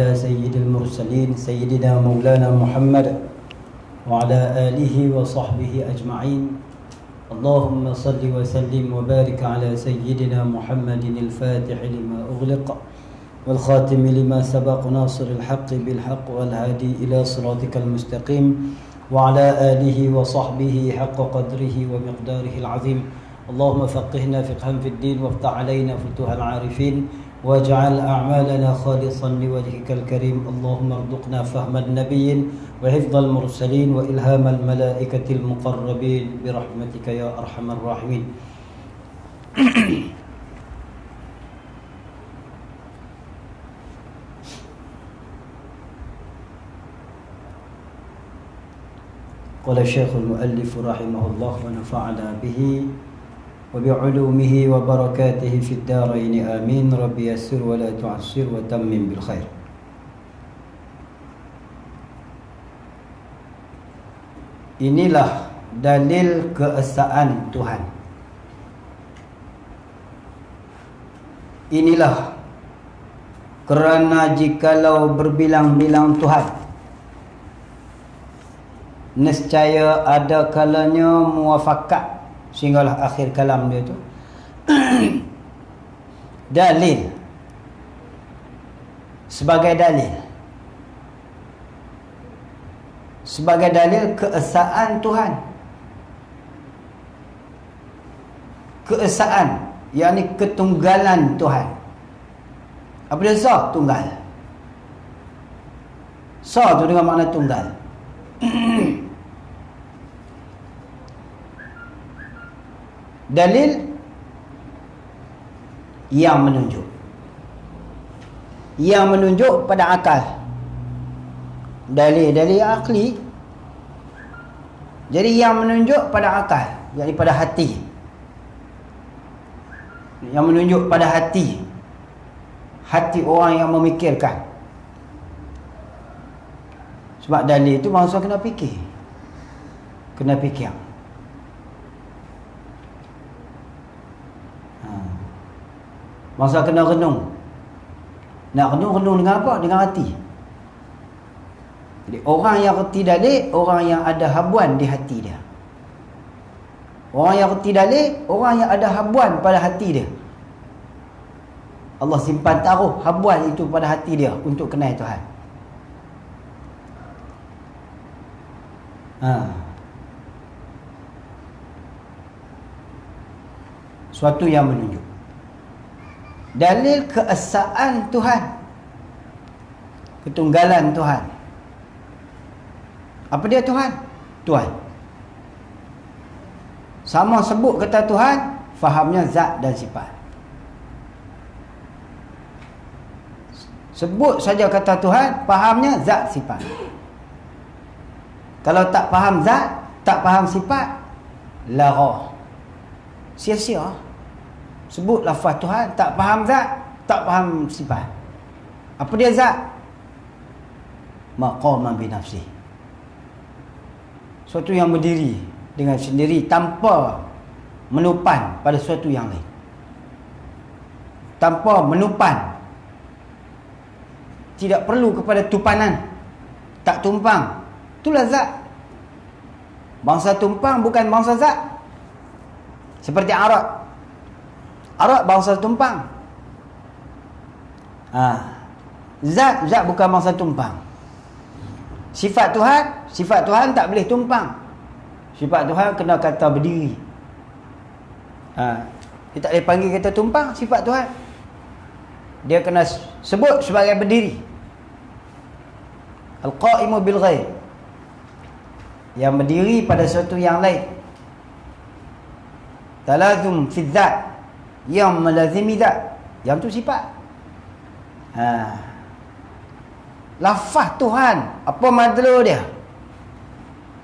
على سيد المرسلين سيدنا مولانا محمد وعلى آله وصحبه أجمعين. اللهم صل وسلم وبارك على سيدنا محمد الفاتح لما أغلق والخاتم لما سبق ناصر الحق بالحق والهادي إلى صراطك المستقيم وعلى آله وصحبه حق قدره ومقداره العظيم. اللهم فقهنا فقها في الدين وافتح علينا فتوح العارفين واجعل أعمالنا خالصا لوجهك الكريم. اللهم ارزقنا فهم النبيين وحفظ المرسلين وإلهام الملائكة المقربين برحمتك يا أرحم الراحمين. قال الشيخ المؤلف رحمه الله ونفعنا به وبعلومه وبركاته في الدارين آمين. رب يسر ولا تعسر وتمم بالخير. Inilah dalil keesaan Tuhan. Inilah kerana jikalau berbilang-bilang Tuhan, nescaya ada kalanya muafakat, sehinggalah akhir kalam dia tu. Dalil, sebagai dalil keesaan Tuhan. Keesaan, yakni ketunggalan Tuhan. Apa dia sah? Tunggal. Sah tu dengan makna tunggal. Dalil yang menunjuk pada akal. Dalil akli. Jadi yang menunjuk pada akal, yakni pada hati. Yang menunjuk pada hati. Hati orang yang memikirkan. Sebab dalil itu bangsa kena fikir. Kena fikir. Masa kena renung. Nak renung dengan apa? Dengan hati. Jadi orang yang reti dalil, orang yang ada habuan di hati dia. Orang yang reti dalil, orang yang ada habuan pada hati dia. Allah simpan taruh habuan itu pada hati dia untuk kenal Tuhan. Suatu yang menunjuk dalil keesaan Tuhan, ketunggalan Tuhan. Apa dia Tuhan? Tuhan. Sama sebut kata Tuhan, fahamnya zat dan sifat. Sebut saja kata Tuhan, fahamnya zat sifat. Kalau tak faham zat, tak faham sifat, lara, sia-sia. Sebut lafaz Tuhan, tak faham zat, tak faham sifat. Apa dia zat? Maqaman binafsih. Suatu yang berdiri dengan sendiri tanpa menupan pada suatu yang lain. Tanpa menupan. Tidak perlu kepada tupanan. Tak tumpang. Itulah zat. Bangsa tumpang bukan bangsa zat. Seperti Arab. Arab bangsa tumpang. Zat bukan bangsa tumpang. Sifat Tuhan tak boleh tumpang. Sifat Tuhan kena kata berdiri. Dia tak boleh panggil kata tumpang sifat Tuhan. Dia kena sebut sebagai berdiri. Al-qa'imu bil ghaib, yang berdiri pada sesuatu yang lain. Talazum fi dzat, yang melazimi zat, yang tu sifat. Lafaz Tuhan, apa madlul dia?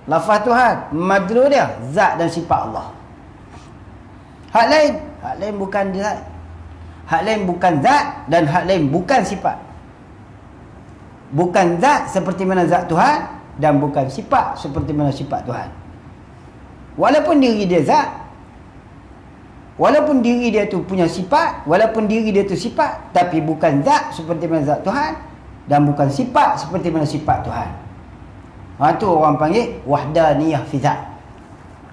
Lafaz Tuhan, madlul dia zat dan sifat Allah. Hak lain bukan zat. Hak lain bukan zat dan hak lain bukan sifat. Bukan zat seperti mana zat Tuhan dan bukan sifat seperti mana sifat Tuhan. Walaupun diri dia zat, walaupun diri dia tu punya sifat, walaupun diri dia tu sifat, tapi bukan zat seperti mana zat Tuhan dan bukan sifat seperti mana sifat Tuhan. Itu orang panggil wahdaniyah fi zat.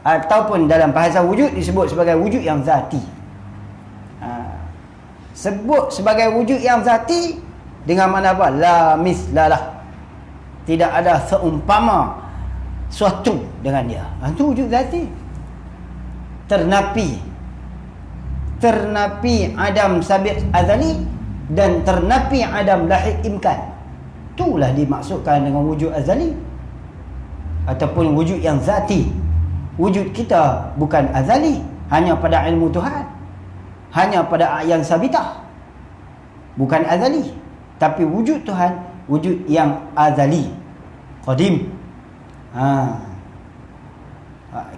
Ataupun dalam bahasa wujud disebut sebagai wujud yang zati. Sebut sebagai wujud yang zati dengan makna apa? La mislalah. Tidak ada seumpama suatu dengan dia. Itu wujud zati. Ternapi adam sabiq azali dan ternapi adam lahik imkan. Itulah dimaksudkan dengan wujud azali ataupun wujud yang zati. Wujud kita bukan azali, hanya pada ilmu Tuhan, hanya pada yang sabitah, bukan azali. Tapi wujud Tuhan wujud yang azali, qadim.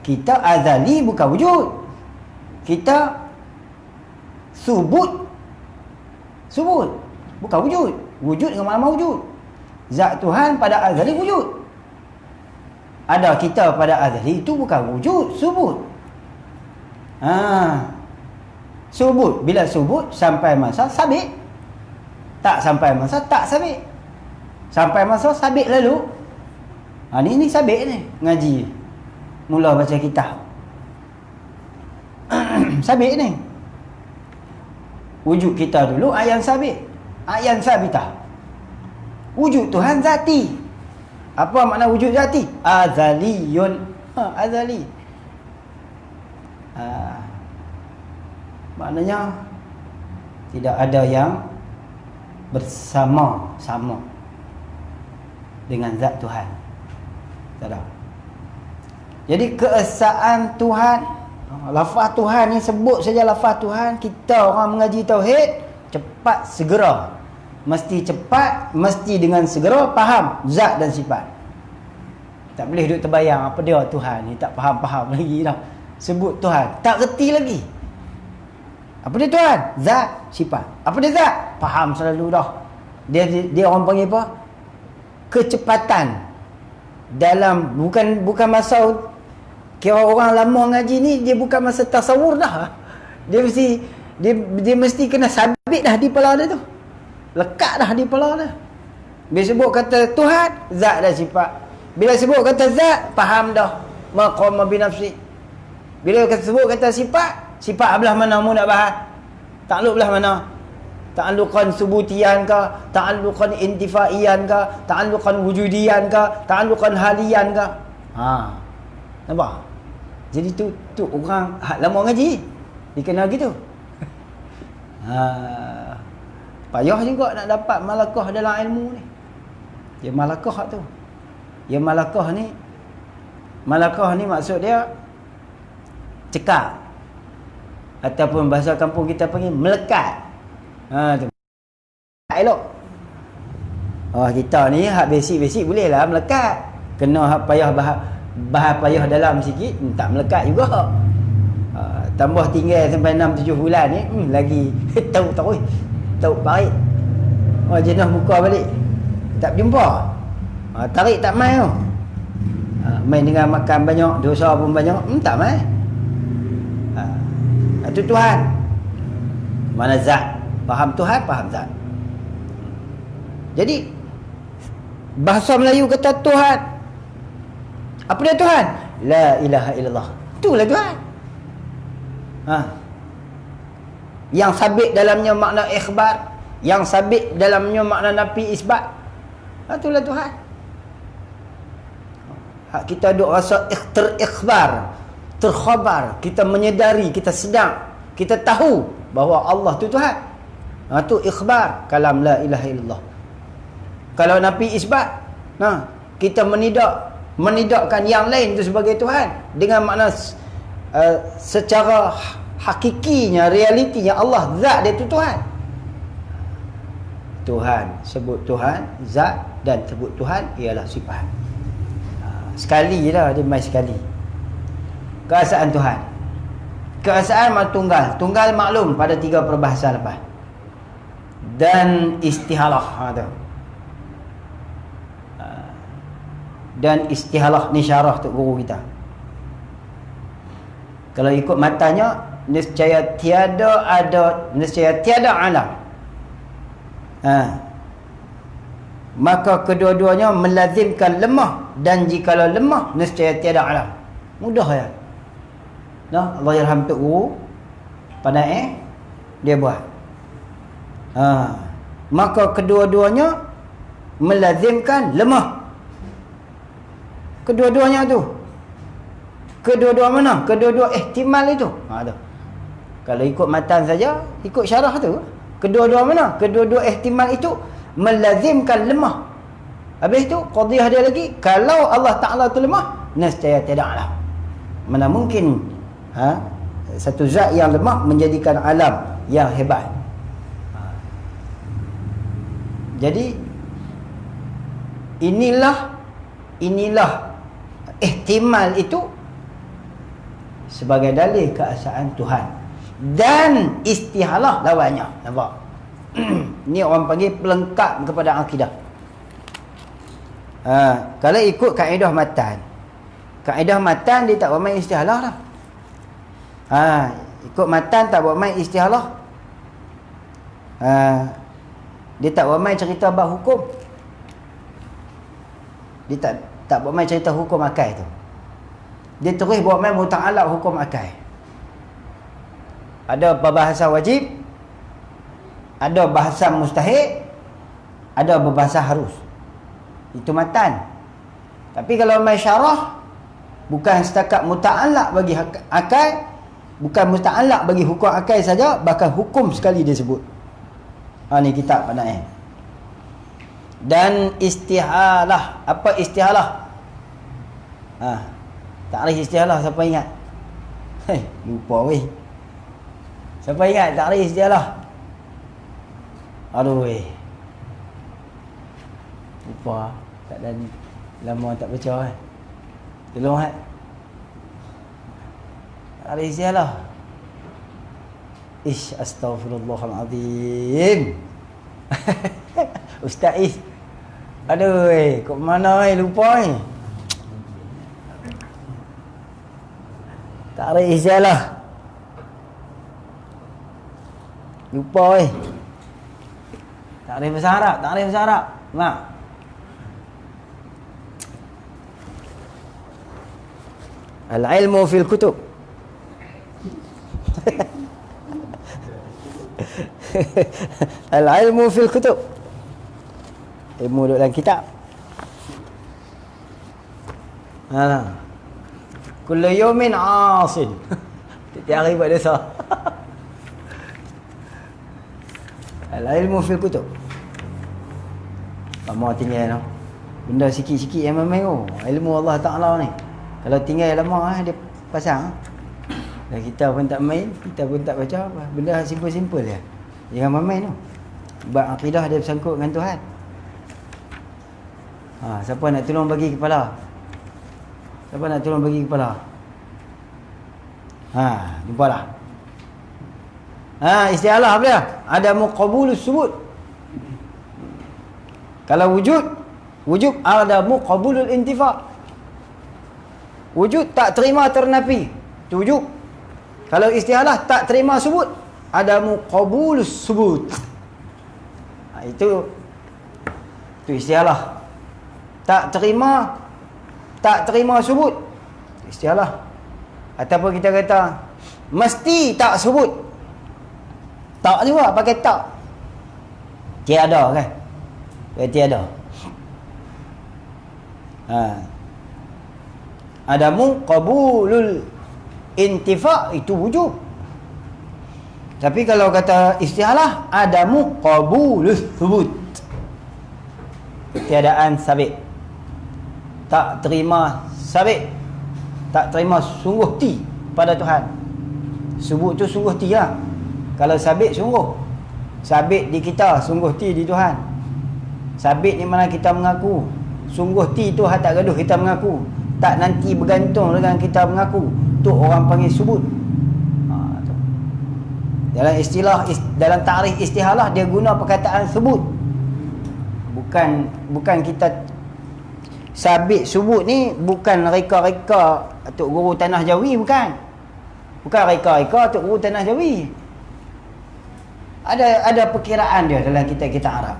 Kita azali bukan wujud. Kita subut bukan wujud. Wujud dengan makna wujud. Zat Tuhan pada azali wujud. Ada kita pada azali itu bukan wujud, subut. Subut. Bila subut sampai masa sabit. Tak sampai masa tak sabit. Sampai masa sabit lalu. Ni sabit ni ngaji. Mula baca kitab. Sabit ni. Wujud kita dulu ayat sabit. Ayat sabitah. Wujud Tuhan zati. Apa makna wujud zati? Azaliyun. Azali. Maknanya tidak ada yang bersama-sama dengan zat Tuhan. Tak ada. Jadi keesaan Tuhan, lafaz Tuhan ni sebut saja lafaz Tuhan, kita orang mengaji tauhid cepat segera. Mesti cepat, mesti dengan segera faham zat dan sifat. Tak boleh duduk terbayang apa dia Tuhan ni, tak faham-faham lagi dah. Sebut Tuhan, tak reti lagi. Apa dia Tuhan? Zat, sifat. Apa dia zat? Faham selalu dah. Dia orang panggil apa? Kecepatan. Dalam bukan masa kira orang lama ngaji ni, dia bukan masa tasawur dah. Dia mesti kena sabit dah di kepala dia tu. Lekat dah di kepala dia. Bila sebut kata Tuhan, zat dan sifat. Bila sebut kata zat, faham dah maqam binafsi. Bila sebut kata sifat belah mana mu nak bahas? Takluk belah mana? Ta'alluqan subutian ke, ta'alluqan intifaian ke, ta'alluqan wujudian ke, ta'alluqan halian ke? Nampak? Jadi tu orang lama ngaji dia kena gitu. Payah juga nak dapat malakah dalam ilmu ni. Dia malakah tu. Ya malakah ni maksud dia cekak. Ataupun bahasa kampung kita panggil melekat. Tu. Elok. Kita ni hak basic boleh lah melekat. Kena hak payah bahas payah dalam sikit, tak melekat juga. Tambah tinggal sampai 6-7 bulan ni, lagi tahu baik. Jenah buka balik. Tak jumpa. Tarik tak mai tu. Main dengan makan banyak, dosa pun banyak, tak mai. Itu Tuhan. Mana zat? Faham Tuhan, faham zat. Jadi bahasa Melayu kata Tuhan. Apa dia Tuhan? La ilaha illallah. Itulah Tuhan. Yang sabit dalamnya makna ikhbar, yang sabit dalamnya makna nafi isbat. Itulah Tuhan. Kita duk rasa terikhbar, terkhabar, kita menyedari, kita sedang, kita tahu bahawa Allah tu Tuhan. Itu ikhbar, kalam la ilaha illallah. Kalau nafi isbat, kita menidakkan yang lain itu sebagai Tuhan dengan makna secara hakikinya, realitinya Allah zat dia tu Tuhan. Tuhan, sebut Tuhan zat, dan sebut Tuhan ialah sifat. Sekali je lah dia main sekali. Keesaan Tuhan. Keesaan tunggal. Tunggal maklum pada 3 perbahasan lepas. Dan istihalah. Dan istihalah ni syarah tu guru kita. Kalau ikut matanya, nescaya tiada alam. maka kedua-duanya melazimkan lemah, dan jikalau lemah nescaya tiada alam. Mudah ya. Nah, Allah yarham Tok Guru pandai dia buat. Maka kedua-duanya melazimkan lemah. Kedua-duanya tu. Kedua-dua mana? Kedua-dua ihtimal itu. Tu. Kalau ikut matan saja, ikut syarah tu. Kedua-dua mana? Kedua-dua ihtimal itu melazimkan lemah. Habis tu qadhiyah dia lagi, kalau Allah Taala tu lemah, nescaya tidak alam. Mana mungkin satu zat yang lemah menjadikan alam yang hebat. Jadi inilah ihtimal itu sebagai dalil keesaan Tuhan, dan istihalah lawannya. Nampak? Ni orang panggil pelengkap kepada akidah. Kalau ikut kaedah matan, dia tak bermain istihalah lah. Ikut matan tak bermain istihalah. Dia tak bermain cerita bab hukum. Dia tak bermain cerita hukum akal tu. Dia terus bermain muta'alaq hukum akal. Ada perbahasan wajib, ada bahasan mustahil, ada perbahasan harus. Itu matan. Tapi kalau main syarah, bukan setakat muta'alaq bagi akal, bukan muta'alaq bagi hukum akal saja, bahkan hukum sekali dia sebut. Ni kitab pandai. Dan istihalah. Apa istihalah? Takrif istihalah siapa ingat? Lupa weh. Siapa ingat takrif istihalah? Aduh weh. Lupa. Tak ada ni. Lama tak baca Tolong takrif istihalah. Astaghfirullahalazim. Ustaz aduh kok mana lupa takrif istihalah. Lupa takrif bahasa Arab. Mak. Al-ilmu fil kutub. Al-ilmu fil kutub. Ilmu duduk dalam kitab. Kullu yawmin asin. Tiap hari buat dosa. Al-ilmu fil kutub. Lama tinggal no. Benda sikit-sikit yang main ilmu Allah Ta'ala ni. Kalau tinggal lama dia pasang. Dan kita pun tak main, kita pun tak baca apa. Benda simple-simple je. Jangan main tu. Bab akidah dia bersangkut dengan Tuhan. Siapa nak tolong bagi kepala? Jumpalah. Istihalah apa dia? Ada muqabulus subut. Kalau wujud ada muqabulul intifa. Wujud tak terima ternafi. Itu wujud. Kalau istihalah tak terima subut, ada muqabulus subut. Itu istihalah. Tak terima subut, istihalah. Ataupun kita kata mesti tak subut, tak juga pakai tak. Tiada kan? Tiada. Ada muqabulul intifa, itu wujud. Tapi kalau kata istihalah, ada muqabulus subut, ketiadaan sabit. Tak terima sabit, tak terima sungguh ti pada Tuhan. Subut tu sungguh ti lah. Kalau sabit sungguh, sabit di kita, sungguh ti di Tuhan. Sabit ni mana kita mengaku, sungguh ti tu tak gaduh kita mengaku, tak nanti bergantung dengan kita mengaku. Tu orang panggil subut. Dalam istilah, dalam takrif istihalah, dia guna perkataan subut. Bukan kita sabit subut ni bukan reka-reka Tok Guru Tanah Jawi, bukan reka-reka Tok Guru Tanah Jawi. Ada perkiraan dia dalam kitab-kitab Arab.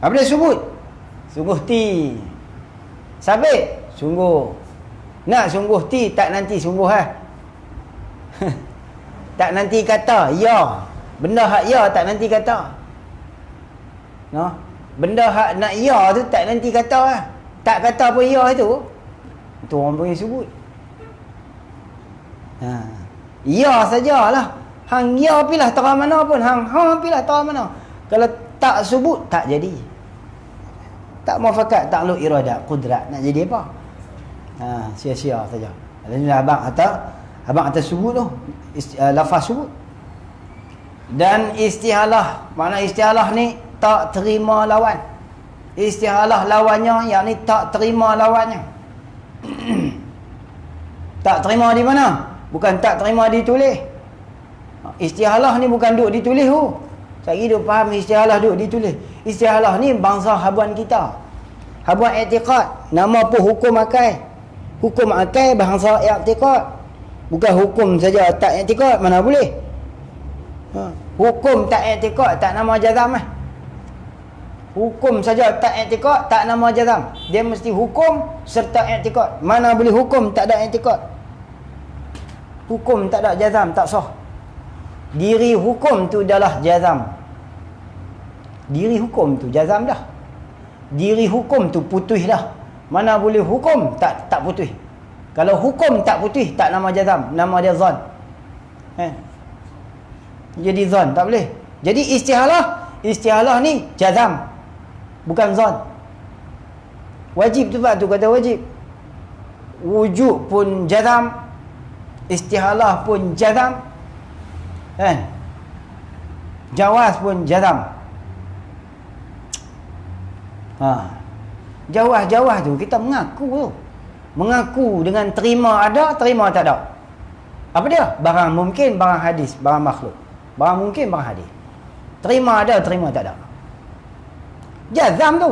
Apa dia subut? Sungguh ti. Sabit? Sungguh. Nak sungguh ti, tak nanti sungguh tak nanti kata ya. Benda hak ya tak nanti kata. No? Benda hak nak ya tu tak nanti kata Tak kata pun ya itu orang panggil subut. Ya sajalah. Hang ya pilah tara mana pun, hang pilah tara mana. Kalau tak subut tak jadi. Tak muafakat, takluk iradat, qudrat, nak jadi apa? Sia-sia saja. Alhamdulillah abang kata subut tu, lafaz subut. Dan istihalah, makna istihalah ni tak terima lawan. Istihalah lawannya, yakni tak terima lawannya. Tak terima di mana? Bukan tak terima ditulis. Istihalah ni bukan duk ditulis tu. Saya kira faham istihalah duk ditulis. Istihalah ni bangsa habuan kita. Habuan i'tiqad. Nama pun hukum akal. Hukum akal bangsa i'tiqad. Bukan hukum saja tak i'tiqad, mana boleh. Hukum tak i'tiqad tak nama jazam Hukum saja tak i'tiqad tak nama jazam. Dia mesti hukum serta i'tiqad. Mana boleh hukum tak ada i'tiqad? Hukum tak ada jazam tak sah. Diri hukum tu adalah jazam. Diri hukum tu jazam dah. Diri hukum tu putih dah. Mana boleh hukum tak putih. Kalau hukum tak putih tak nama jazam, nama dia zon. Jadi zon tak boleh. Jadi istihalah ni jazam, bukan zon. Wajib tu pak tu kata wajib. Wujud pun jazam, istihalah pun jazam. Jawaz pun jazam. Jawaz tu kita mengaku tu. Mengaku dengan terima ada, terima tak ada. Apa dia? Barang mungkin, barang hadis, barang makhluk. Barang mungkin, barang hadis. Terima ada, terima tak ada. Jazam tu.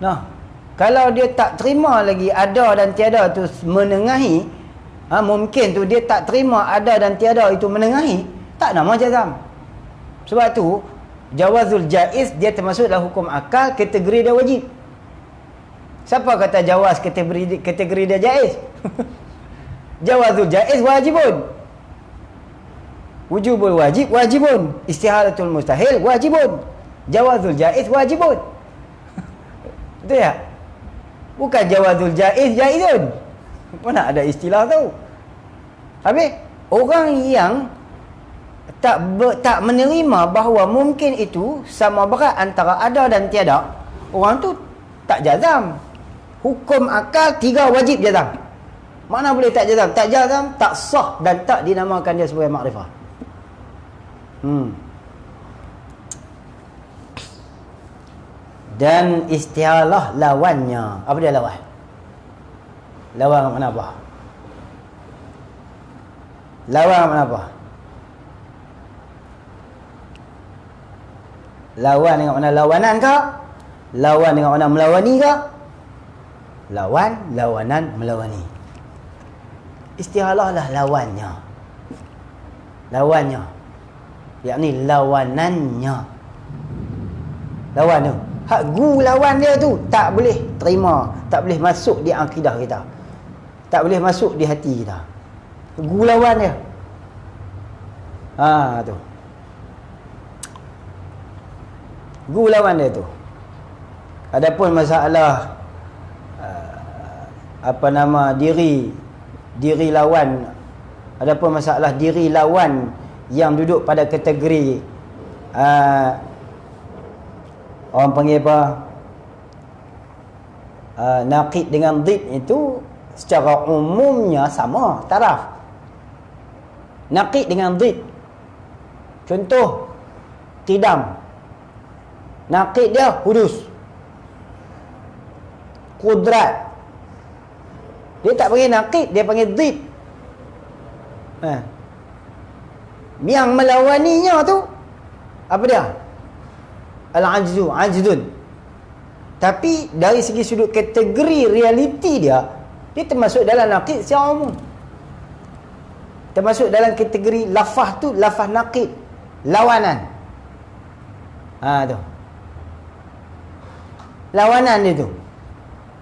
Nah, kalau dia tak terima lagi ada dan tiada tu menengahi, mungkin tu dia tak terima ada dan tiada itu menengahi, tak nama jazam. Sebab tu jawazul jaiz dia termasuk dalam hukum akal, kategori dia wajib. Siapa kata jawaz kategori dia jaiz? Jawazul jaiz wajibun. Wujubul wajib wajibun. Istihalatul mustahil wajibun. Jawazul jaiz wajibun. Betul tak? Bukan jawazul jaiz jaizun. Mana ada istilah tu? Habis orang yang tak menerima bahawa mungkin itu sama berat antara ada dan tiada, orang tu tak jazam. Hukum akal 3 wajib jazam. Mana boleh tak jazam? Tak jazam, tak sah dan tak dinamakan dia sebagai makrifah. Dan istihalah lawannya. Apa dia lawan? Lawan mana apa? Lawan mana apa? Lawan dengan mana lawanan ke? Lawan dengan mana melawani ke? Lawan, lawanan, melawani. Istihalah lah lawannya. Lawannya. Yakni lawanannya. Lawan tu. Hak gu lawan dia tu tak boleh terima, tak boleh masuk di akidah kita. Tak boleh masuk di hati kita. Gu lawan dia. Tu. Gu lawan dia tu. Adapun masalah diri lawan, adapun masalah diri lawan yang duduk pada kategori orang panggil apa, naqid dengan dhid, itu secara umumnya sama taraf. Naqid dengan dhid, contoh qidam, naqid dia hudus, qudrat. Dia tak panggil naqid, dia panggil dhid. Yang melawaninya tu apa dia? Al-ajzu, ajdun. Tapi dari segi sudut kategori realiti dia termasuk dalam naqid secara umum. Termasuk dalam kategori lafaz tu, lafaz naqid, lawanan. Tu. lawanan dia tu.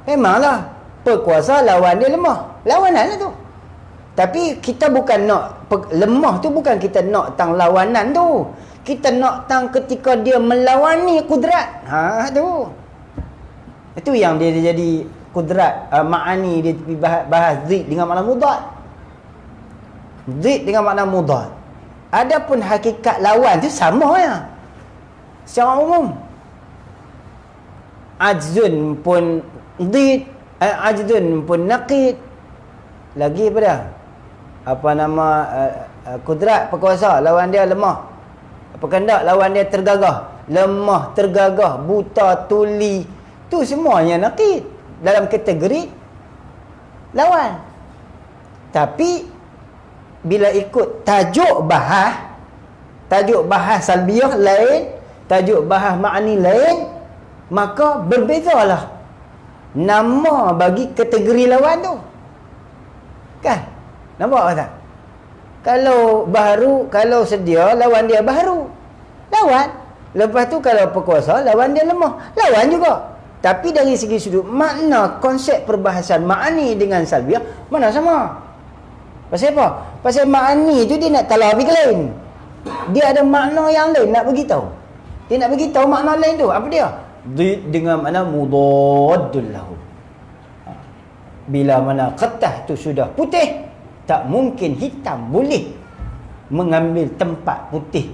Memanglah perkuasa lawan dia lemah. Lawanan dia tu. Tapi kita bukan nak lemah tu, bukan kita nak tang lawanan tu. Kita nak tang ketika dia melawani kudrat. Tu. Itu yang dia jadi kudrat, ma'ani dia bahas zid dengan makna mudad. Zid dengan makna mudad. Adapun hakikat lawan tu sama ya. Secara umum. Ajzun pun zid, ajzun pun naqid. Lagi apa dah? Apa nama kudrat, perkuasa, lawan dia lemah. Apa kehendak, lawan dia tergagah. Lemah, tergagah, buta, tuli. Tu semuanya naqid dalam kategori lawan. Tapi bila ikut tajuk bahas salbiah lain, tajuk bahas ma'ani lain, maka berbezalah nama bagi kategori lawan tu. Kan? Nampak tak? Kalau baharu, kalau sedia, lawan dia baharu. Lawan. Lepas tu kalau perkuasa, lawan dia lemah. Lawan juga. Tapi dari segi sudut makna konsep perbahasan ma'ani dengan salbiah, mana sama? Pasal apa? Pasal ma'ani tu dia nak talar pergi lain. Dia ada makna yang lain nak beritahu. Dia nak beritahu makna lain tu. Apa dia? Dengan makna mudaddul lahu. Bila mana kertas tu sudah putih, tak mungkin hitam boleh mengambil tempat putih.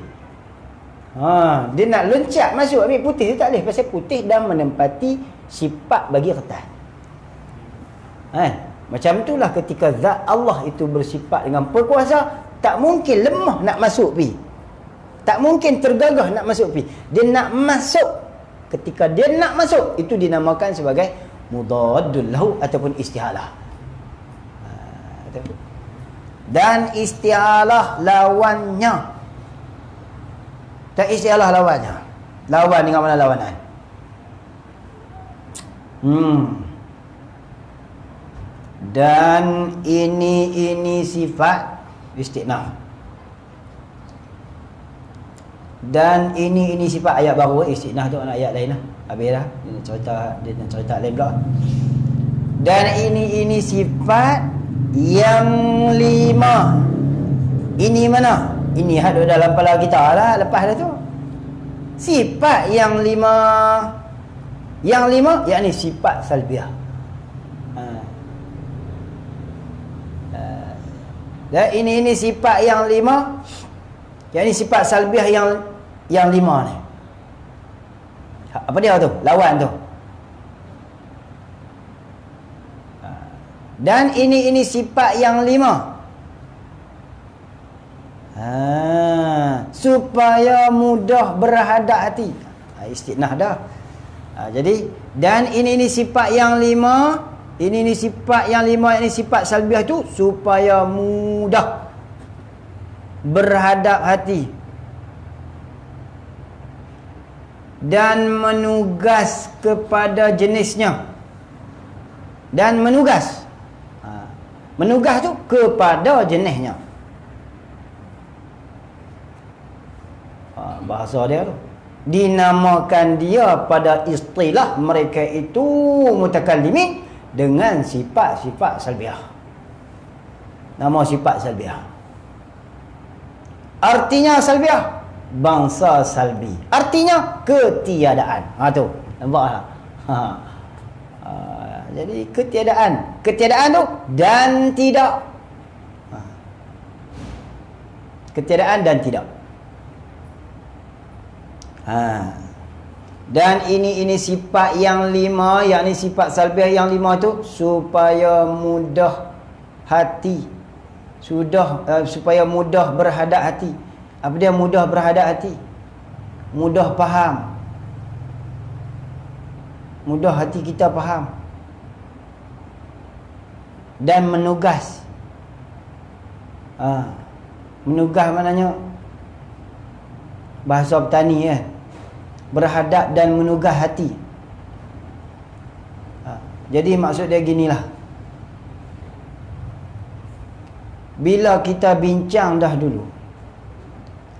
Dia nak loncat masuk ambil putih tu tak boleh. Pasal putih dah menempati sifat bagi kertas. Macam itulah ketika zat Allah itu bersifat dengan perkuasa, tak mungkin lemah nak masuk pi. Tak mungkin tergagah nak masuk pi. Dia nak masuk. Ketika dia nak masuk, itu dinamakan sebagai mudaddul lahu ataupun isti'alah. Dan isti'alah lawannya. Dan isti'alah lawannya. Lawan dengan mana lawanan? Dan ini sifat isti'naf. Dan ini sifat ayat baru. Isti'naf tu ayat lain lah. Habis dah. Dia nak cerita lain pula. Dan ini sifat yang 5. Ini mana? Ini ada dalam kepala kita lah. Lepas dah tu. Sifat yang 5. Yang 5 yakni sifat salbiah. Dan ini sifat yang 5. Yakni sifat salbiah yang 5 ni. Apa dia tu? Lawan tu. Dan ini sifat yang 5. Supaya mudah berhadap hati. Istiqnah dah. Jadi dan ini sifat yang 5. Ini sifat yang 5, ini sifat salbiah tu supaya mudah berhadap hati dan menugas kepada jenisnya. Dan menugas tu kepada jenisnya. Bahasa dia tu dinamakan dia pada istilah mereka itu mutakallimin dengan sifat-sifat salbiah. Nama sifat salbiah. Artinya salbiah, bangsa salbi. Artinya ketiadaan. Tu nampak tak? Jadi ketiadaan tu dan tidak. Ketiadaan dan tidak. Dan ini sifat yang 5, yakni sifat salbiah yang 5 tu supaya mudah hati. Supaya mudah berhadap hati. Apa dia mudah berhadap hati? Mudah faham. Mudah hati kita faham. Dan menugas. Menugas maknanya bahasa petani kan. Berhadap dan menugas hati. Jadi maksud dia ginilah. Bila kita bincang dah dulu,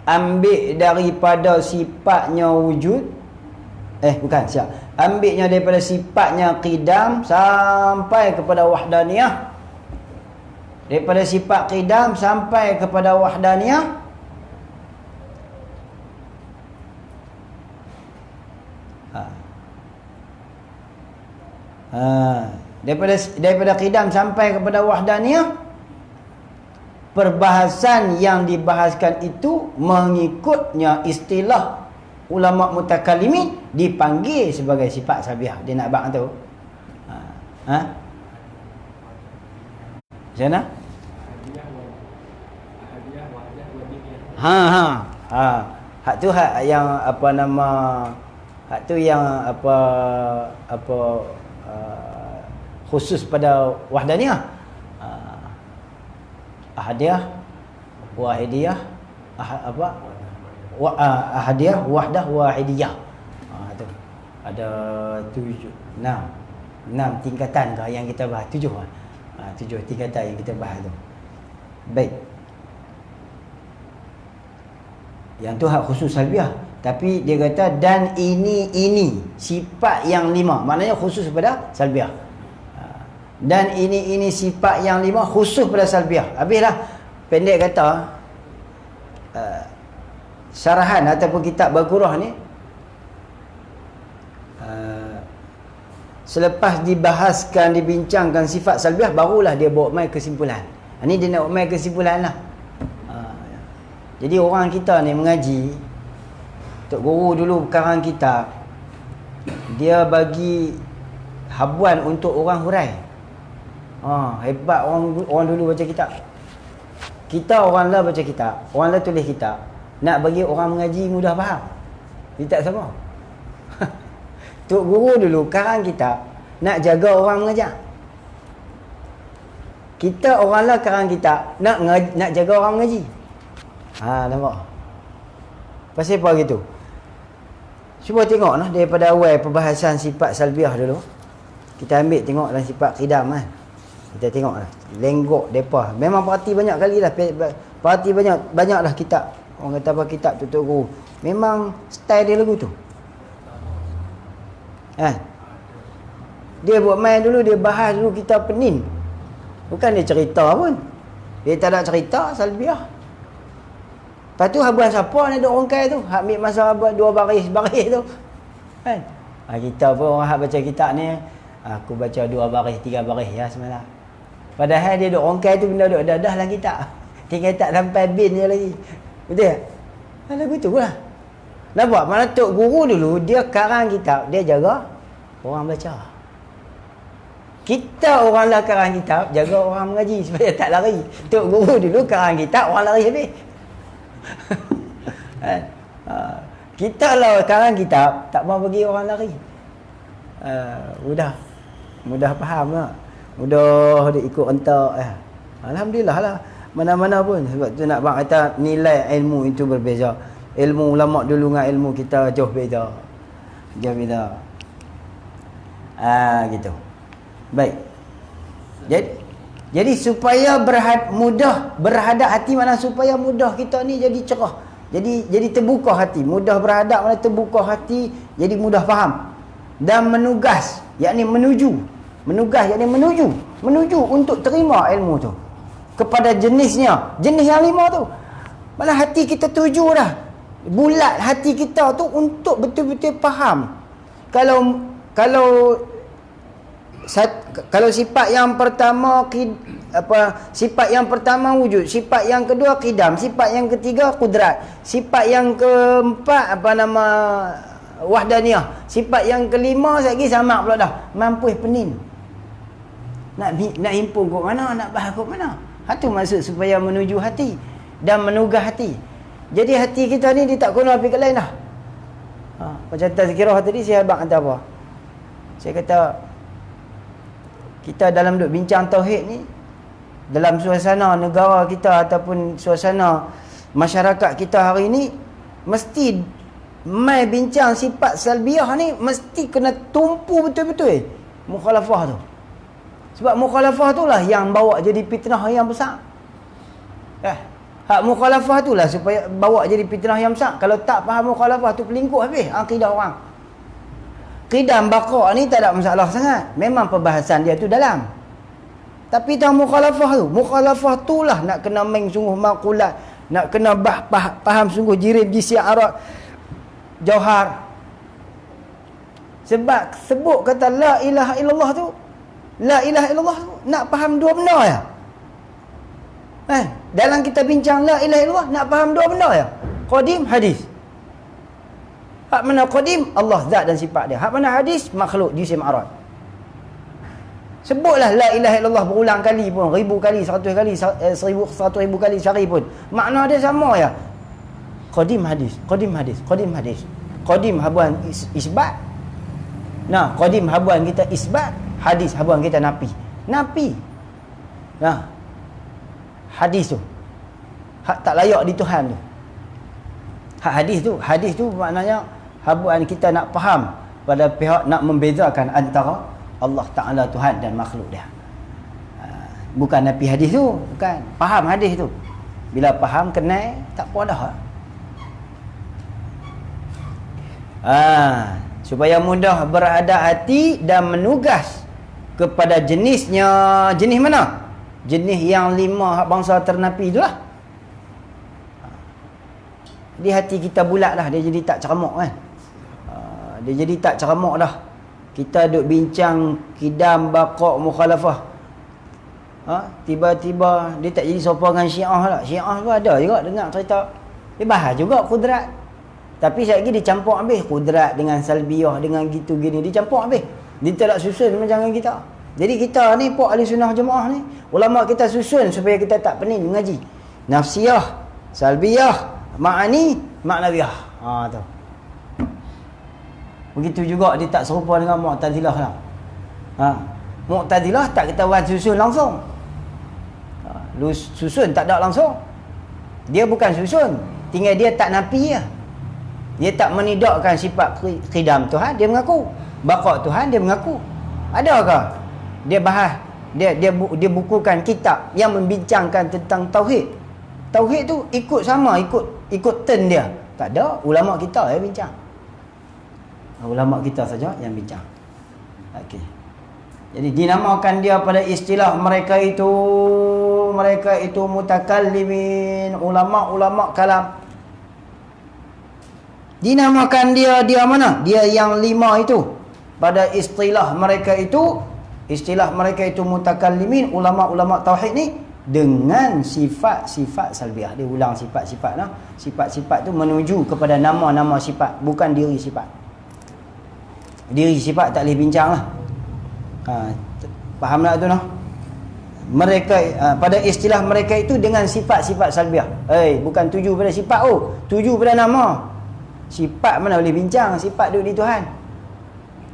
ambil daripada sifatnya wujud. Bukan, siap. Ambilnya daripada sifatnya qidam sampai kepada wahdaniyah. Daripada sifat qidam sampai kepada wahdaniyah. Daripada qidam sampai kepada wahdaniyah, perbahasan yang dibahaskan itu mengikutnya istilah ulama mutakallimin dipanggil sebagai sifat salbiah. Dia nak bang tu. Macam mana? Hak tu hak yang apa nama, hak tu yang apa khusus pada wahdaniyah. Ahadiyah, wahidiyah, ahadiyah, wahdah, wahidiyah. Tu. Ada 6 tingkatan ke yang kita bahas? 7 tingkatan yang kita bahas tu. Baik. Yang tu hak khusus salbiah. Tapi dia kata dan ini sifat yang 5. Maknanya khusus pada salbiah. Dan ini sifat yang 5 khusus pada salbiah. Habislah. Pendek kata syarahan ataupun kitab Baqarah ni selepas dibahaskan, dibincangkan sifat salbiah, barulah dia bawa mai kesimpulan. Ini dia nak mai kesimpulan lah. Jadi orang kita ni mengaji, Tok Guru dulu karang kitab, dia bagi habuan untuk orang hurai. Hebat orang dulu baca kitab. Kita orang lah baca kitab, orang lah tulis kitab. Nak bagi orang mengaji mudah faham, dia tak sama. Tok Guru dulu karang kitab, nak jaga orang mengajar. Kita orang lah karang kitab, nak jaga orang mengaji. Nampak? Pasal apa gitu? Cuba tengok lah daripada awal perbahasan sifat salbiah dulu. Kita ambil tengok dalam sifat qidam kan. Kita tengok lah. Lenggok depa. Memang parti banyak kali lah. Parti banyak lah kitab. Orang kata apa kitab tu Tok Guru. Memang style dia lagu tu. Dia buat main dulu, dia bahas dulu kita penin. Bukan dia cerita pun. Dia tak ada cerita salbiah. Lepas tu habuan siapa ni duk rongkai tu? Hak ambil masa 2 baris tu. Kan? Kita pun orang hak baca kitab ni, aku baca 2 baris, 3 baris ya semalam. Padahal dia duk rongkai tu benda duk dadah dalam kitab. Tinggal tak sampai bin je lagi. Betul tak? Lagu tu lah. Nampak? Mana Tok Guru dulu, dia karang kitab, dia jaga orang baca. Kita orang lah karang kitab, jaga orang mengaji supaya tak lari. Tok Guru dulu karang kitab, orang lari habis. Kita lah sekarang kitab tak mau bagi orang lari. Mudah faham lah, mudah dia ikut rentak. Alhamdulillah lah, mana-mana pun. Sebab tu nak bang kata nilai ilmu itu berbeza. Ilmu ulama dulu dengan ilmu kita jauh beza. Gitu. Baik. Jadi supaya mudah berhadap hati, mana supaya mudah kita ni jadi cerah. Jadi terbuka hati. Mudah berhadap mana terbuka hati, jadi mudah faham. Dan menugas, yakni menuju. Menugas yakni menuju untuk terima ilmu tu. Kepada jenisnya. Jenis yang 5 tu. Malah hati kita tuju dah. Bulat hati kita tu untuk betul-betul faham. Kalau sifat yang pertama sifat yang pertama wujud, sifat yang kedua qidam, sifat yang ketiga qudrat, sifat yang keempat wahdaniyah, sifat yang kelima lagi sama pula dah, mampu penin. Nak himpun kat mana, nak bahas kat mana. Itu maksud supaya menuju hati dan menugah hati. Jadi hati kita ni dia tak kena pergi ke lain dah. Macam tazkirah tadi saya abang kata apa? Saya kata kita dalam duk bincang tauhid ni, dalam suasana negara kita ataupun suasana masyarakat kita hari ni, mesti mai bincang sifat salbiah ni mesti kena tumpu betul-betul mukhalafah tu. Sebab mukhalafah tu lah yang bawa jadi fitnah yang besar. Hak mukhalafah tu lah supaya bawa jadi fitnah yang besar. Kalau tak faham mukhalafah tu pelingkup habis akidah orang. Qidam baqa' ni tak ada masalah sangat. Memang perbahasan dia tu dalam. Tapi tang mukhalafah tu lah nak kena main sungguh maqulat, nak kena faham sungguh jirid gisi Arab jauhar. Sebab sebut kata la ilaha illallah tu, la ilaha illallah tu nak faham dua benda ya. Dalam kita bincang la ilaha illallah nak faham dua benda ya. Qadim, hadis. Hak mana qadim, Allah zat dan sifat dia. Hak mana hadis, makhluk jisim Arab. Sebutlah la ilaha illallah berulang kali pun, 1000 kali, 100 kali, 100,000 kali sehari pun, makna dia sama ya. Qadim hadis, qadim hadis, qadim hadis. Qadim habuan isbat. Nah, qadim habuan kita isbat, hadis habuan kita nafi. Nafi. Nah. Hadis tu hak tak layak di Tuhan tu. Hak hadis tu maknanya habuan kita nak faham pada pihak nak membezakan antara Allah Ta'ala Tuhan dan makhluk dia. Bukan nafi hadis tu, bukan. Faham hadis tu. Bila faham, kenal, tak apa dah. Supaya mudah berada hati dan menugas kepada jenisnya. Jenis mana? Jenis yang 5 hak bangsa ternapi itulah. Di hati kita bulat dah, dia jadi tak ceramuk kan. Dia jadi tak ceramuk dah. Kita duk bincang qidam, baqa', mukhalafah. Tiba-tiba dia tak jadi sopa dengan Syiah lah. Syiah pun ada juga dengar cerita. Dia bahas juga kudrat. Tapi sekali lagi dia campur habis kudrat dengan salbiyah, dengan gitu gini. Dia campur habis. Dia tak nak susun macam kita. Jadi kita ni, puak ahli sunnah jemaah ni, ulama kita susun supaya kita tak pening mengaji. Nafsiyah, salbiyah, ma'ani, ma'nawiyah. Tu. Begitu juga dia tak serupa dengan Mu'tazilah lah. Mu'tazilah tak kita buat susun langsung. Lu susun tak ada langsung. Dia bukan susun, tinggal dia tak nafi je. Dia tak menidakkan sifat qidam Tuhan, dia mengaku. Baqa' Tuhan, dia mengaku. Adakah dia bahas, dia bukukan kitab yang membincangkan tentang tauhid? Tauhid tu ikut sama, ikut turn dia. Tak ada, ulama kita yang bincang. Ulama kita saja yang bincang. Okey. Jadi dinamakan dia pada istilah mereka itu mutakallimin, ulama-ulama kalam. Dinamakan dia mana? Dia yang 5 itu. Pada istilah mereka itu mutakallimin, ulama-ulama tauhid ni, dengan sifat-sifat salbiah. Dia ulang sifat-sifat lah. Sifat-sifat tu menuju kepada nama-nama sifat, bukan diri sifat. Diri sifat tak boleh bincang lah. Faham tak tu noh? Mereka pada istilah mereka itu dengan sifat-sifat salbiah. Bukan tuju pada sifat, tuju pada nama. Sifat mana boleh bincang? Sifat duduk di Tuhan.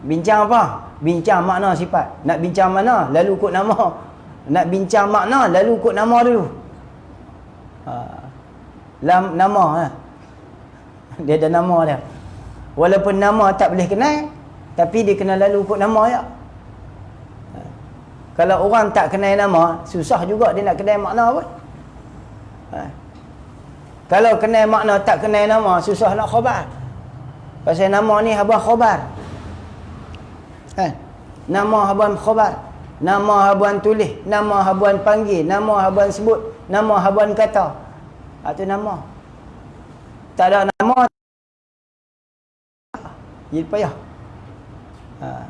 Bincang apa? Bincang makna sifat. Nak bincang mana? Lalu ikut nama. Nak bincang makna, lalu ikut nama dulu. Nama lah. Dia ada nama dia. Walaupun nama tak boleh kenal, tapi dia kena lalu ikut nama ya. Kalau orang tak kenal nama, susah juga dia nak kenal makna pun. Kalau kenal makna tak kenal nama, susah nak khabar. Pasal nama ni habuan khabar. Nama habuan khabar, nama habuan tulis, nama habuan panggil, nama habuan sebut, nama habuan kata. Itu nama. Tak ada nama, jadi payah.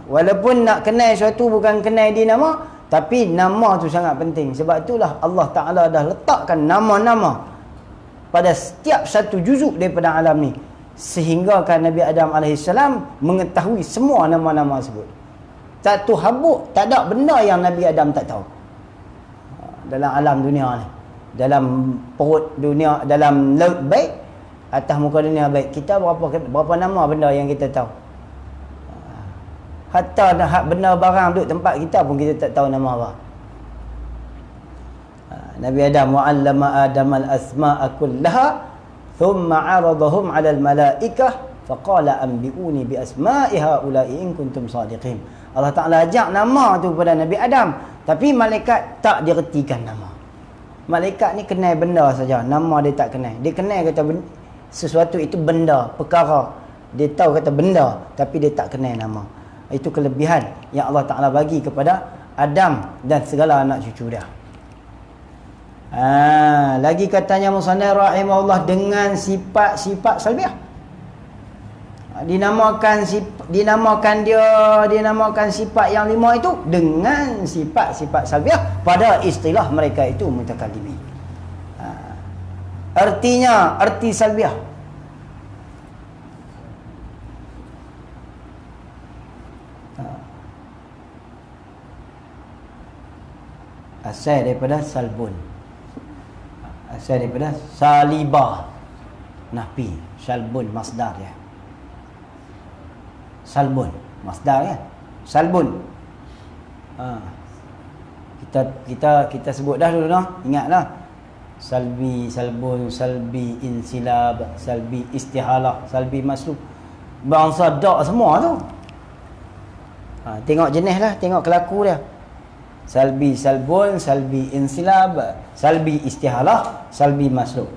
Walaupun nak kenal sesuatu bukan kenal di nama, tapi nama tu sangat penting. Sebab itulah Allah Ta'ala dah letakkan nama-nama pada setiap satu juzuk daripada alam ni, sehingga kan Nabi Adam AS mengetahui semua nama-nama tersebut. Satu habuk, tak ada benda yang Nabi Adam tak tahu dalam alam dunia ni. Dalam perut dunia, dalam laut baik, atas muka dunia baik, kita berapa nama benda yang kita tahu. Hatta hak benda barang duduk tempat kita pun kita tak tahu nama apa. Nabi Adam wa'allama Adam al-asma'a kullaha thumma 'aradahum 'ala al-malaikah faqala anbi'uni bi asma'i haula'i in kuntum sadiqin. Allah Ta'ala ajak nama tu kepada Nabi Adam, tapi malaikat tak diretikan nama. Malaikat ni kenal benda saja, nama dia tak kenal. Dia kenal kata sesuatu itu benda, perkara. Dia tahu kata benda, tapi dia tak kenal nama. Itu kelebihan yang Allah Ta'ala bagi kepada Adam dan segala anak cucu dia. Lagi katanya musannif rahimahullah dengan sifat-sifat salbiah. Dinamakan sifat yang 5 itu dengan sifat-sifat salbiah pada istilah mereka itu mutakallimin. Artinya, arti salbiah, asal daripada salbun, asal daripada salibah, nafi. Salbun masdar ya. Salbun masdar ya. Salbun. Kita sebut dah dulu noh. Ingatlah. Salbi, salbun, salbi insilab, salbi istihalah, salbi maslub. Bangsa dak semua tu. Tengok jenis lah, tengok kelaku dia. Salbi, salbun, salbi insilab, salbi istihalah, salbi maslub.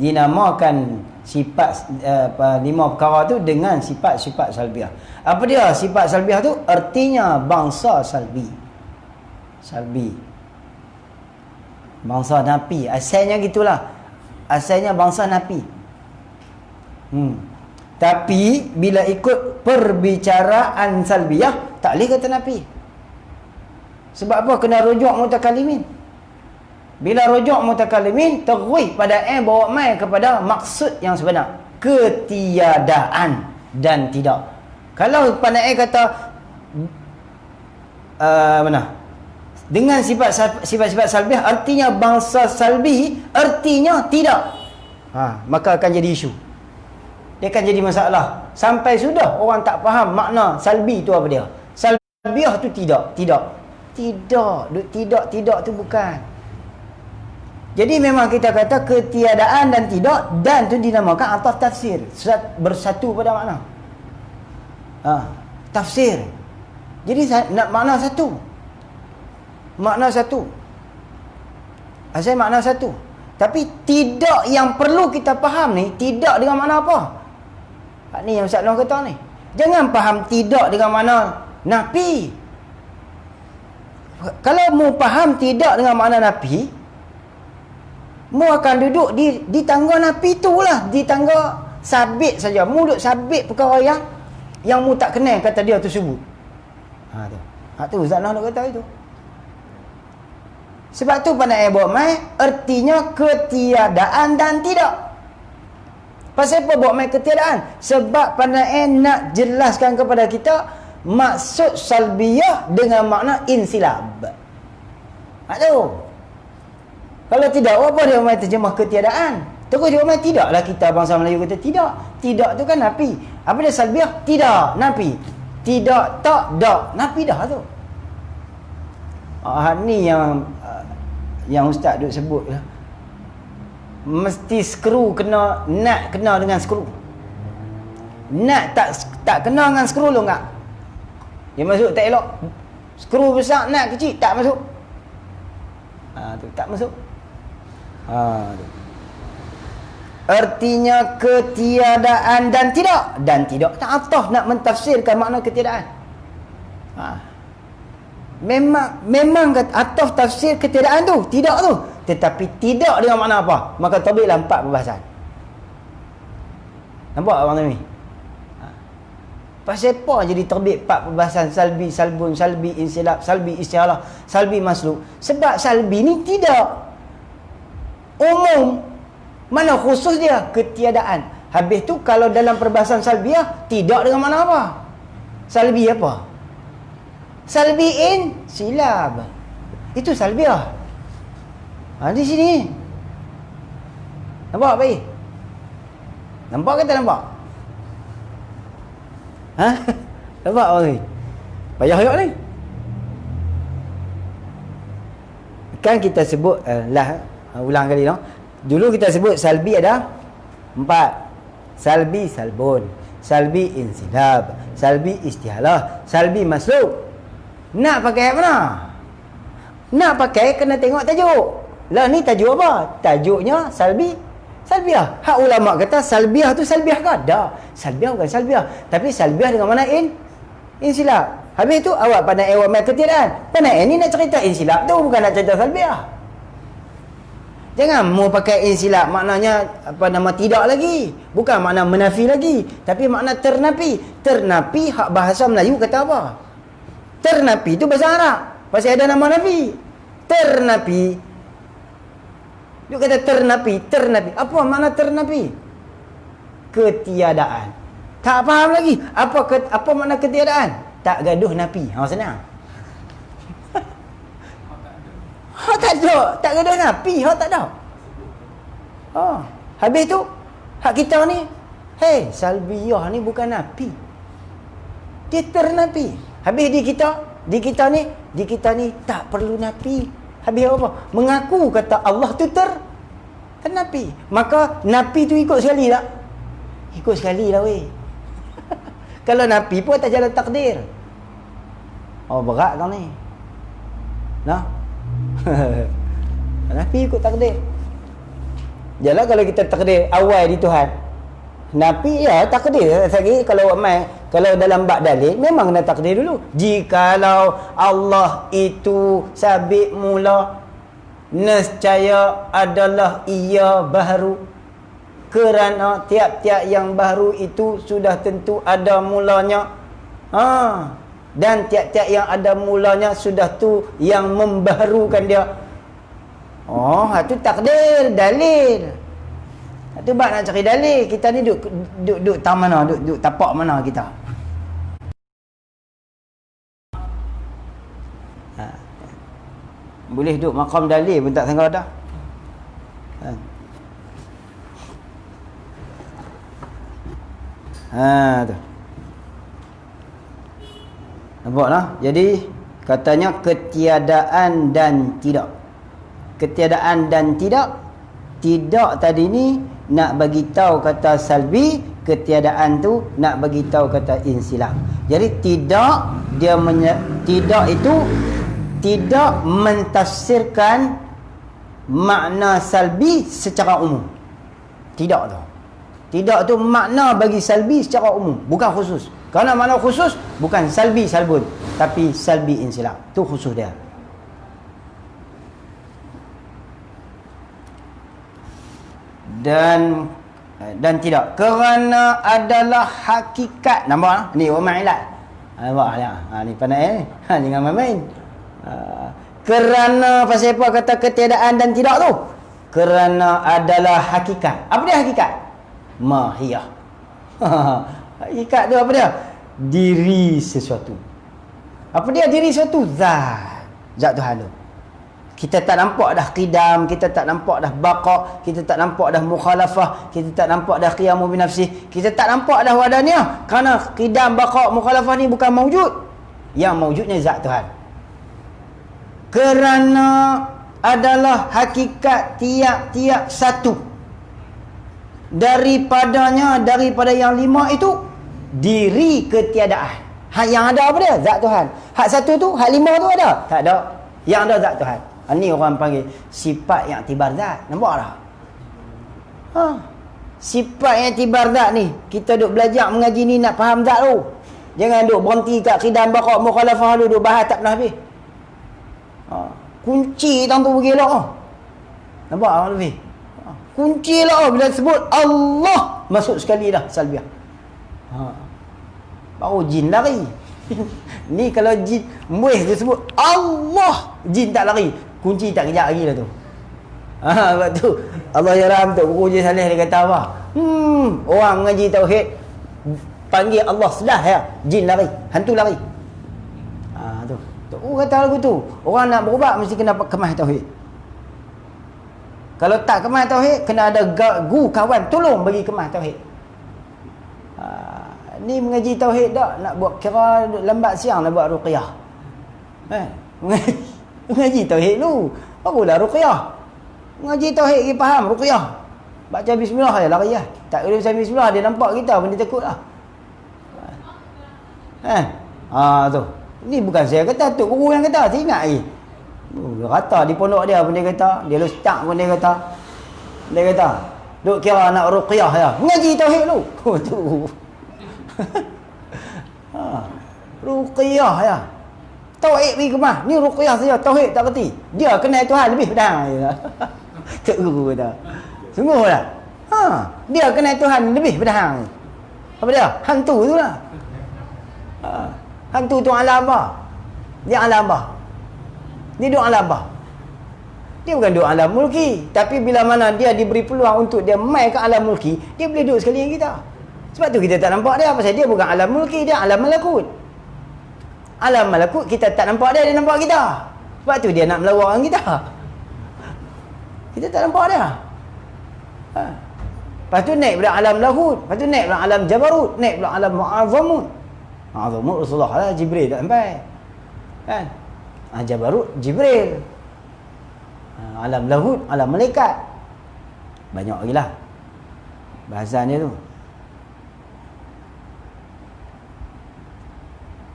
Dinamakan sifat 5 perkara tu dengan sifat-sifat salbiah. Apa dia sifat salbiah tu? Artinya bangsa salbi. Salbi, bangsa napi. Asalnya gitulah. Asalnya bangsa napi. Tapi bila ikut perbicaraan salbiah, tak boleh kata napi. Sebab apa? Kena rujuk mutakallimin. Bila rujuk mutakallimin, terwih pada bawa mai kepada maksud yang sebenar, ketiadaan dan tidak. Kalau pandai kata dengan sifat-sifat salbiah, artinya bangsa salbi, artinya tidak, maka akan jadi isu. Dia akan jadi masalah. Sampai sudah orang tak faham makna salbi tu apa dia. Salbiah tu tidak tu bukan. Jadi memang kita kata ketiadaan dan tidak, dan tu dinamakan ataf tafsir, bersatu pada makna. Tafsir. Jadi nak makna satu. Makna satu. Asal makna satu. Tapi tidak yang perlu kita faham ni, tidak dengan makna apa? Ni yang Ustaz Long kata ni. Jangan faham tidak dengan makna nafi. Kalau mu faham tidak dengan makna nafi, mu akan duduk di tangga nafi tu lah, di tangga sabit saja. Mu duduk sabit perkara yang mu tak kenal kata dia tersebut. Tu Ustaz Long nak kata itu. Sebab tu pandai buat mai, artinya ketiadaan dan tidak. Pasal apa buat mai ketiadaan? Sebab pandai nak jelaskan kepada kita maksud salbiyah dengan makna insilab. Tu. Kalau tidak, apa dia mai terjemah ketiadaan? Terus dia mai tidaklah, kita bangsa Melayu kata tidak. Tidak tu kan nafi. Apa dia salbiyah? Tidak, nafi. Tidak, tak, dak. Nafi dah tu. Ni yang ustaz duk sebut lah. Mesti skru kena, nut kena dengan skru. Nut tak kena dengan skru lu enggak. Dia masuk tak elok. Skru besar, nut kecil tak masuk. Tu tak masuk. Tu. Artinya ketiadaan dan tidak. Dan tidak tak ataf nak mentafsirkan makna ketiadaan. Memang ataf tafsir ketiadaan tu, tidak tu. Tetapi tidak dengan makna apa? Maka tabiklah 4 perbahasan. Nampak abang ni? Pasal apa jadi terbit 4 perbahasan salbi, salbun, salbi insilab, salbi istihalah, salbi maslub? Sebab salbi ni tidak umum. Mana khusus dia? Ketiadaan. Habis tu kalau dalam perbahasan salbiah, tidak dengan makna apa? Salbi apa? Salbi insilab. Itu salbiah. Di sini. Nampak baik? Nampak ke tak nampak? Nampak orang ni? Payah-payah ni. Kan kita sebut ulang kali no. Dulu kita sebut salbi ada 4. Salbi salbun, salbi insilab, salbi istihalah, salbi maslub. Nak pakai mana? Nak pakai kena tengok tajuk. Lah ni tajuk apa? Tajuknya salbi Salbiah. Hak ulama kata salbiah tu salbiah ke? Dah. Salbiah bukan salbiah. Tapi salbiah dengan mana insilap. Habis tu awak pandai awal ketiadaan. Pandai ni nak cerita insilap tu, bukan nak cerita salbiah. Jangan mau pakai insilap maknanya tidak lagi. Bukan makna menafi lagi, tapi makna ternapi. Ternapi hak bahasa Melayu kata apa? Ternapi tu bahasa Arab. Pasal ada nama nafi. Ternapi. Dia kata ternapi. Apa makna ternapi? Ketiadaan. Tak faham lagi. Apa makna ketiadaan? Tak gaduh napi. Senang. Tak ada. Tak gaduh napi. Tak ada. Habis tu, hak kita ni, salbiyah ni bukan napi. Dia ternapi. Habis di kita ni tak perlu napi. Habis apa? Mengaku kata Allah tu ternapi. Maka napi tu ikut sekali tak? Ikut sekali lah weh. Kalau napi pun tak jalan takdir. Berat kau ni. Nah. Napi ikut takdir. Jalan kalau kita takdir awal di Tuhan. Napi ya takdir. Lagi kalau dalam bab dalil memang kena takdir dulu. Jikalau Allah itu sabit mula, nescaya adalah ia baharu. Kerana tiap-tiap yang baharu itu sudah tentu ada mulanya. Dan tiap-tiap yang ada mulanya sudah tu yang membaharukan dia. Itu takdir, dalil. Itu bab nak cari dalil. Kita ni duduk tam mana, duduk tapak mana kita. Boleh duduk maqam dalil pun tak sangka dah. Tu. Nampak lah. Jadi katanya ketiadaan dan tidak. Ketiadaan dan tidak. Tidak tadi ni nak bagi tahu kata salbi, ketiadaan tu nak bagi tahu kata insilaf. Jadi tidak tidak itu tidak mentafsirkan makna salbi secara umum. Tidak tu. Tidak tu makna bagi salbi secara umum, bukan khusus. Kerana makna khusus bukan salbi salbun, tapi salbi insilaf. Tu khusus dia. Dan tidak kerana adalah hakikat. Nampak ni umma ilat. Nampak ya. Ni pandai jangan main-main. Kerana pasal apa kata ketiadaan dan tidak tu? Kerana adalah hakikat. Apa dia hakikat? Mahiyah. Hakikat tu apa dia? Diri sesuatu. Apa dia diri sesuatu? Zat Tuhan tu. Kita tak nampak dah qidam, kita tak nampak dah baqa, kita tak nampak dah mukhalafah, kita tak nampak dah qiyamu binafsih, kita tak nampak dah wadaniyah. Kerana qidam, baqa, mukhalafah ni bukan mawjud. Yang mawjudnya zat Tuhan. Kerana adalah hakikat tiap-tiap satu. Daripada yang lima itu diri ketiadaan. Hak yang ada apa dia? Zat Tuhan. Hak satu tu, hak lima tu ada? Tak ada. Yang ada zat Tuhan. Ini orang panggil sifat yang tibar zat. Nampak tak? Sifat yang tibar zat ni, kita duk belajar mengaji ni nak faham zat tu. Jangan duk berhenti kat qidam, baqa, mukhalafah duk bahas tak pernah habis. Kunci tang tu pergi elok. Nampak tak lebih? Kunci lah bila sebut Allah masuk sekali dah salbiah. Baru jin lari. Ni kalau jin muih dia sebut Allah, jin tak lari. Kunci tak kejap lagi lah tu. Sebab tu Allah ya rahmat tu guru je Saleh dia kata apa? Orang mengaji tauhid panggil Allah sedah ya, jin lari, hantu lari. Tu. Kata lagu tu. Orang nak berubat mesti kena kemas tauhid. Kalau tak kemas tauhid, kena ada guru kawan tolong bagi kemas tauhid. Ni mengaji tauhid tak nak buat kira lambat siang nak buat ruqyah. Mengaji tauhid lu, barulah ruqyah. Mengaji tauhid dia faham ruqyah. Baca bismillah je lari lah. Tak boleh baca bismillah dia nampak kita pun dia takut lah. Tu. Ni bukan saya kata, tu guru yang kata, saya ingat lagi. Dia kata di pondok dia pun dia kata, dia lustak pun dia kata. Dia kata, Duk kira nak ruqyah ya. Mengaji tauhid lu. Oh tu. Ruqyah ya. Tauhid pergi ke mana? Ni ruqyah saja, tauhid tak reti. Dia kenal Tuhan lebih dah. Tak guru dah. Sungguh dah. Dia kenal Tuhan lebih pada hang. Apa dia? Hantu tu lah. Hantu tu alam apa? Dia alam apa? Dia duduk alam apa? Dia bukan duduk alam mulki. Tapi bila mana dia diberi peluang untuk dia main ke alam mulki, dia boleh duduk sekali dengan kita. Sebab tu kita tak nampak dia. Pasal dia bukan alam mulki, dia alam malakut. Alam malakut kita tak nampak dia, dia nampak kita. Sebab tu dia nak melawak dengan kita. Kita tak nampak dia. Lepas tu naik pula alam lahut. Lepas tu naik pula alam jabarut. Naik pula alam mu'azamut. Mu'azamut Rasulullah lah, Jibril tak sampai. Kan? Jabarut, Jibril. Alam lahut, alam malaikat. Banyak lagi lah bahasan dia tu.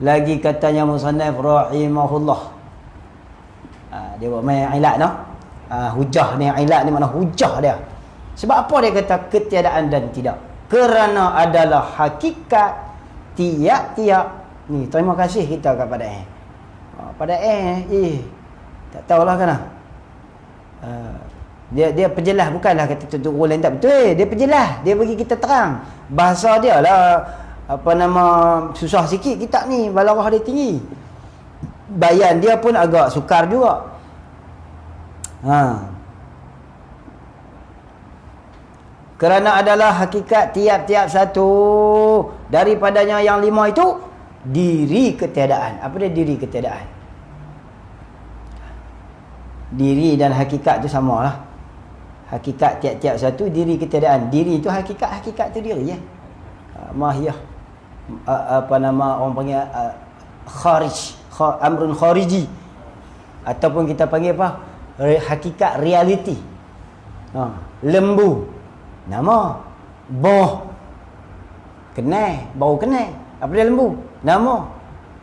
Lagi katanya musannaf rahimahullah. Dia buat main ilat tu. Hujah ni, ilat ni mana hujah dia. Sebab apa dia kata ketiadaan dan tidak? Kerana adalah hakikat tiap-tiap. Ni terima kasih kita kepada pada tak tahulah kan. Dia perjelas, bukanlah kata tutup orang lain tak betul. Dia perjelas, dia bagi kita terang. Bahasa dia lah susah sikit kitab ni, balarah dia tinggi. Bayan dia pun agak sukar juga. Kerana adalah hakikat tiap-tiap satu daripadanya yang lima itu diri ketiadaan. Apa dia diri ketiadaan? Diri dan hakikat tu sama lah. Hakikat tiap-tiap satu, diri ketiadaan. Diri itu hakikat, hakikat tu diri ya. Mahiyah. Orang panggil kharij, amrun khariji. Ataupun kita panggil apa? Hakikat reality. Lembu. Nama. Boh. Kenai. Bau kenai. Apa dia lembu? Nama.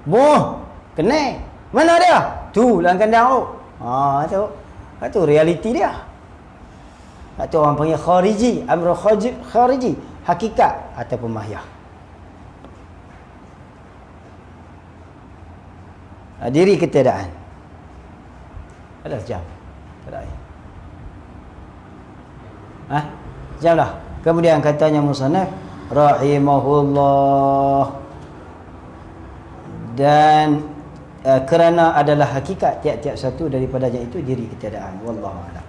Boh. Kenai. Mana dia? Tu dalam kandang tu. Tu realiti dia. Tu orang panggil khariji, amrul khariji, hakikat ataupun mahiyah. Diri ketiadaan. Ada sejam. Tak ada. Sejam dah. Kemudian katanya musannaf rahimahullah, dan kerana adalah hakikat tiap-tiap satu daripadanya itu diri ketiadaan. Wallahu a'lam.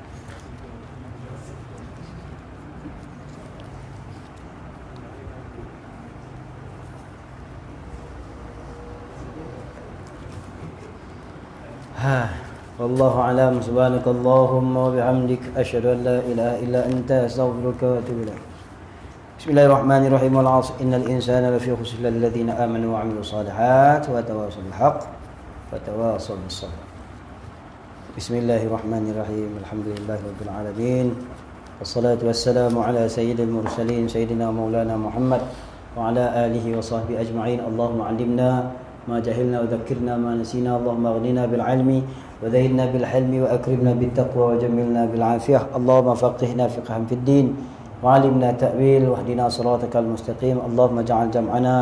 Wallahu a'lam. Subhanakallahumma wa bihamdik asyhadu an la ilaha illa anta astaghfiruka wa atubu ilaik. Bismillahirrahmanirrahim. Wal 'asr innal insana lafi khusr illa alladhina amanu wa 'amilus solihat wa tawassaw bil haqq wa tawassaw bis sabr. Bismillahirrahmanirrahim. Alhamdulillahi rabbil alamin. Wassalatu wassalamu ala sayyidil mursalin sayyidina maulana Muhammad wa ala alihi wa sahbihi ajma'in. Allahumma 'allimna ma jahilna wa dhakkirna ma nasina. Allahumma aghnina bil 'ilmi wa zayyinna bil hilmi wa akrimna bit taqwa wa jammilna bil 'afiyah. Allahumma faqihna fiqhan fid din وعلمنا تأويل واهدنا صراطك المستقيم. اللهم اجعل جمعنا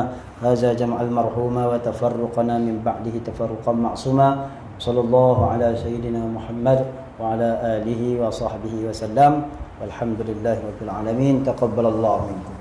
هذا جمعا مرحوما وتفرقنا من بعده تفرقا معصوما. صلى الله على سيدنا محمد وعلى آله وصحبه وسلم والحمد لله رب العالمين. تقبل الله منكم.